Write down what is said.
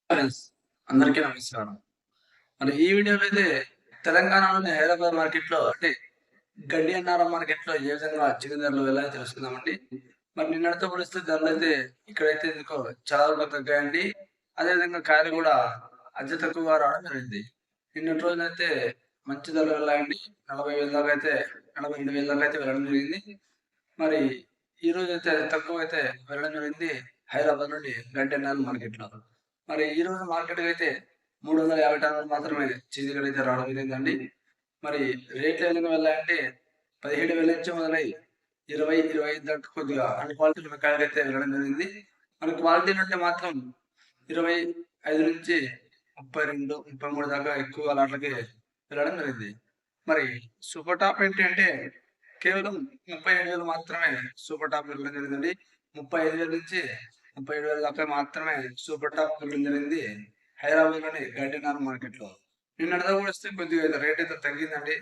Friends అందరికీ నమస్కారం. మరి ఈ వీడియోలో అయితే తెలంగాణలోని హైదరాబాద్ మార్కెట్‌లో అంటే గడ్డి అన్నారం మార్కెట్‌లో ఏ విధంగా చికెన్ ధరలు వెళ్ళాయో తెలుసుకుందామండి. మరి నిన్నటితో పోలిస్తే ధరలైతే ఇక్కడైతే ఎందుకో చాలా వరకు తగ్గాయండి. అదేవిధంగా కాయలు కూడా అతి తక్కువగా రావడం జరిగింది. నిన్నటి రోజునైతే మంచి ధరలు వెళ్ళాయండి. 40,000 దాకా అయితే 42,000 దాకా అయితే వెళ్ళడం జరిగింది. మరి ఈ రోజైతే తక్కువైతే వెళ్ళడం జరిగింది హైదరాబాద్ నుండి గడ్డి అన్నారం మార్కెట్‌లో. మరి ఈ రోజు మార్కెట్‌కైతే 350 టన్నులు మాత్రమే చీజికలైతే రావడం జరిగిందండి. మరి రేట్లు ఏ విధంగా వెళ్ళాయంటే 17,000 నుంచి మొదలై 20, 25 దాకా కొద్దిగా అన్‌క్వాలిటీ రకాలైతే వెళ్ళడం జరిగింది. మన క్వాలిటీలు ఉంటే మాత్రం 25 నుంచి 32, 33 దాకా ఎక్కువ లాట్లకి వెళ్ళడం జరిగింది. మరి సూపర్ టాప్ ఏంటి అంటే కేవలం 37,000 మాత్రమే సూపర్ టాప్ వెళ్ళడం జరిగిందండి. 35,000 నుంచి 37,000 దాకా మాత్రమే సూపర్ టాప్ వెళ్ళడం జరిగింది. హైదరాబాద్‌లోని గడ్డినార్ మార్కెట్‌లో. నిన్నటితో పోలిస్తే కొద్దిగా అయితే రేట్ అయితే తగ్గిందండి.